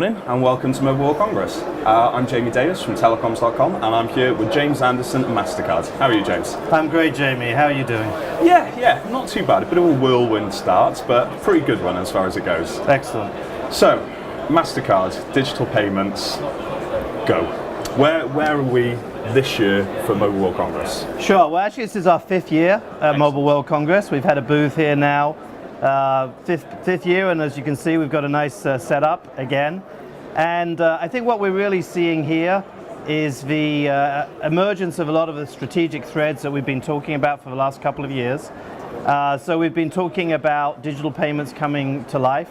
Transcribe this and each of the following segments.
Morning and welcome to Mobile World Congress. I'm Jamie Davis from telecoms.com and I'm here with James Anderson at Mastercard. How are you, James? I'm great, Jamie. How are you doing? Yeah, not too bad. A bit of a whirlwind start, but a pretty good one as far as it goes. Excellent. So, Mastercard, digital payments, go. Where are we this year for Mobile World Congress? Sure. Well, actually, this is our 5th year at Mobile World Congress. We've had a booth here now, fifth year, and as you can see, we've got a nice setup again. And I think what we're really seeing here is the emergence of a lot of the strategic threads that we've been talking about for the last couple of years. So we've been talking about digital payments coming to life.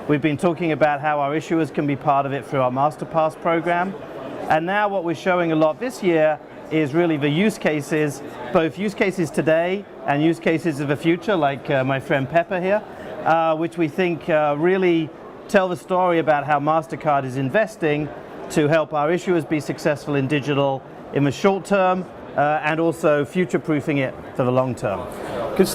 We've been talking about how our issuers can be part of it through our Masterpass program. And now what we're showing a lot this year is really the use cases, both use cases today and use cases of the future, like my friend Pepper here, which we think really tell the story about how Mastercard is investing to help our issuers be successful in digital in the short term and also future-proofing it for the long term. Because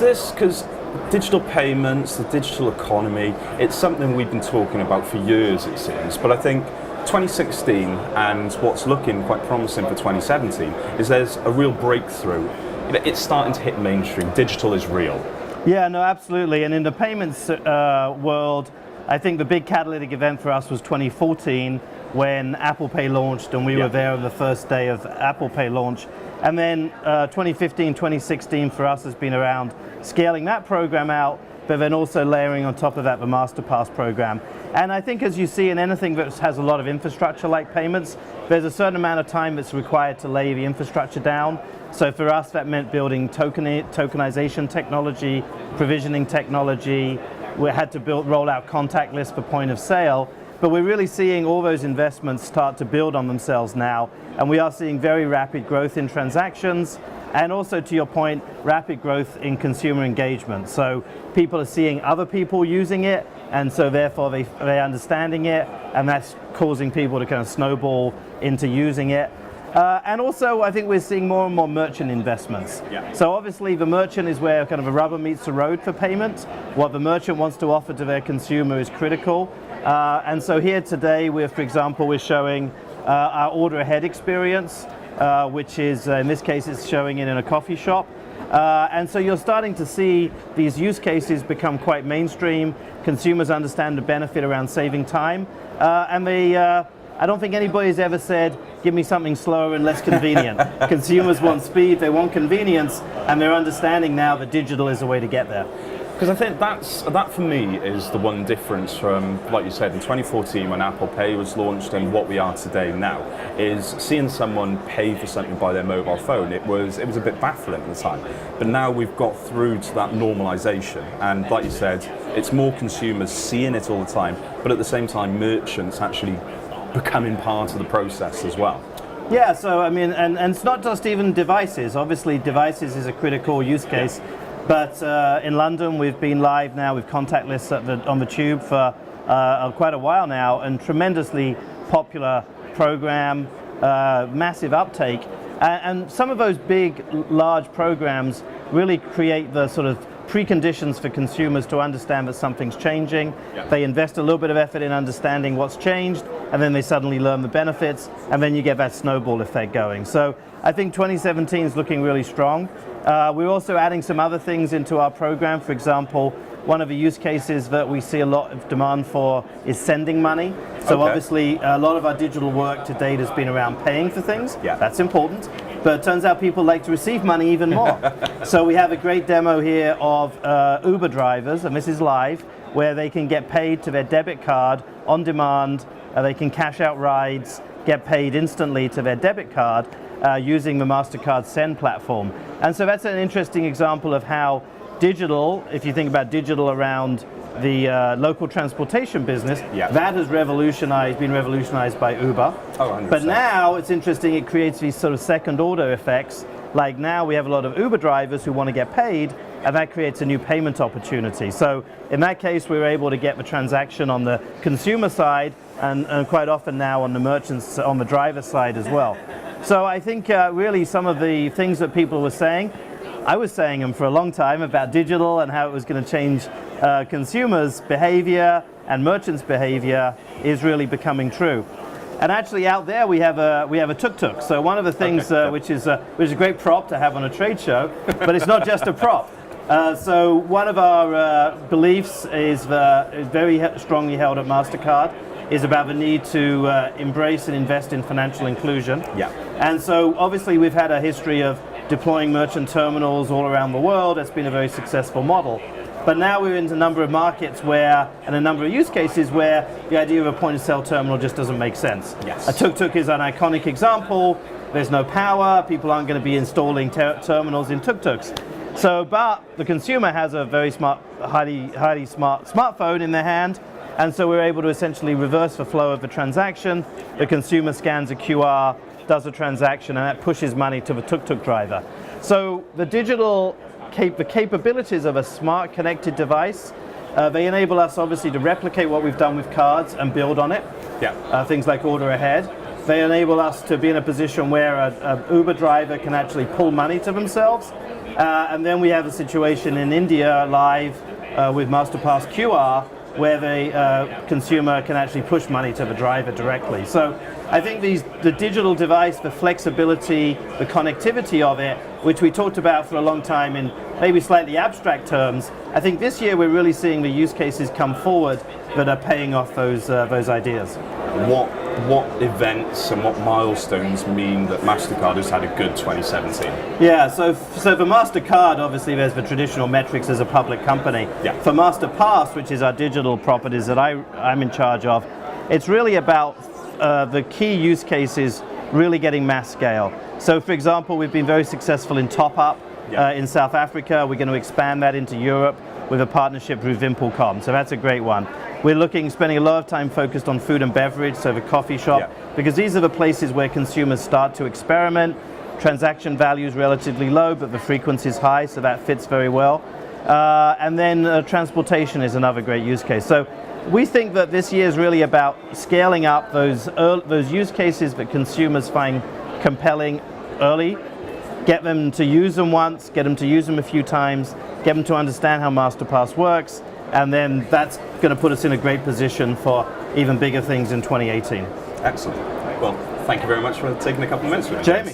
digital payments, the digital economy, it's something we've been talking about for years, it seems, but I think 2016 and what's looking quite promising for 2017 is there's a real breakthrough. It's starting to hit mainstream. Digital is real. Yeah, no, absolutely. And in the payments world, I think the big catalytic event for us was 2014 when Apple Pay launched, and we were there on the first day of Apple Pay launch. And then 2015, 2016 for us has been around scaling that program out, but then also layering on top of that the Masterpass program. And I think as you see in anything that has a lot of infrastructure like payments, there's a certain amount of time that's required to lay the infrastructure down. So for us that meant building tokenization technology, provisioning technology. We had to roll out contactless for point of sale. But we're really seeing all those investments start to build on themselves now. And we are seeing very rapid growth in transactions, and also, to your point, rapid growth in consumer engagement. So people are seeing other people using it, and so therefore they're understanding it, and that's causing people to kind of snowball into using it. And also, I think we're seeing more and more merchant investments. So obviously, the merchant is where kind of the rubber meets the road for payment. What the merchant wants to offer to their consumer is critical. And so here today, for example, we're showing our order ahead experience, which is, in this case, it's showing it in a coffee shop. And so you're starting to see these use cases become quite mainstream. Consumers understand the benefit around saving time. And I don't think anybody's ever said, give me something slower and less convenient. Consumers want speed, they want convenience, and they're understanding now that digital is a way to get there. Because I think that for me is the one difference from, like you said, in 2014 when Apple Pay was launched and what we are today now, is seeing someone pay for something by their mobile phone. It was a bit baffling at the time. But now we've got through to that normalization, and like you said, it's more consumers seeing it all the time, but at the same time merchants actually becoming part of the process as well. Yeah, so I mean, and it's not just even devices. Obviously devices is a critical use case. But in London, we've been live now with contactless on the tube for quite a while now, and tremendously popular program, massive uptake. And some of those big, large programs really create the sort of preconditions for consumers to understand that something's changing. They invest a little bit of effort in understanding what's changed, and then they suddenly learn the benefits, and then you get that snowball effect going. So I think 2017 is looking really strong. We're also adding some other things into our program. For example, one of the use cases that we see a lot of demand for is sending money. So obviously, a lot of our digital work to date has been around paying for things. That's important. But it turns out people like to receive money even more. So we have a great demo here of Uber drivers, and this is live, where they can get paid to their debit card on demand. They can cash out rides, get paid instantly to their debit card using the Mastercard Send platform. And so that's an interesting example of how digital, if you think about digital around the local transportation business, that has been revolutionized by Uber. But now it's interesting, it creates these sort of second order effects. Like now we have a lot of Uber drivers who want to get paid, and that creates a new payment opportunity. So in that case, we're able to get the transaction on the consumer side, and quite often now on the merchants, on the driver side as well. So I think really some of the things that people were saying, I was saying them for a long time about digital and how it was going to change consumers' behavior and merchants' behavior is really becoming true. And actually out there we have a tuk-tuk. So one of the things which is a great prop to have on a trade show, but it's not just a prop. So one of our beliefs is very strongly held at Mastercard is about the need to embrace and invest in financial inclusion. Yeah. And so obviously we've had a history of deploying merchant terminals all around the world. It's been a very successful model. But now we're in a number of markets and a number of use cases where the idea of a point-of-sale terminal just doesn't make sense. Yes. A tuk-tuk is an iconic example. There's no power. People aren't going to be installing terminals in tuk-tuks. So, but the consumer has a very smart, highly smart smartphone in their hand, and so we're able to essentially reverse the flow of the transaction. The consumer scans a QR, does a transaction, and that pushes money to the tuk-tuk driver. So the the capabilities of a smart connected device, they enable us obviously to replicate what we've done with cards and build on it. Yeah. Things like order ahead. They enable us to be in a position where an Uber driver can actually pull money to themselves. And then we have a situation in India live with Masterpass QR where the consumer can actually push money to the driver directly. So I think the digital device, the flexibility, the connectivity of it, which we talked about for a long time in maybe slightly abstract terms, I think this year we're really seeing the use cases come forward that are paying off those ideas. What events and what milestones mean that Mastercard has had a good 2017? Yeah, so for Mastercard, obviously there's the traditional metrics as a public company. Yeah. For Masterpass, which is our digital properties that I'm in charge of, it's really about the key use cases really getting mass scale. So for example, we've been very successful in top-up in South Africa. We're going to expand that into Europe with a partnership with Wimpel.com. So that's a great one. We're spending a lot of time focused on food and beverage, so the coffee shop, because these are the places where consumers start to experiment. Transaction value is relatively low, but the frequency is high, so that fits very well. And then transportation is another great use case. So we think that this year is really about scaling up those use cases that consumers find compelling early, get them to use them once, get them to use them a few times, get them to understand how Masterpass works, and then that's going to put us in a great position for even bigger things in 2018. Excellent. Well, thank you very much for taking a couple of minutes with me. Jamie.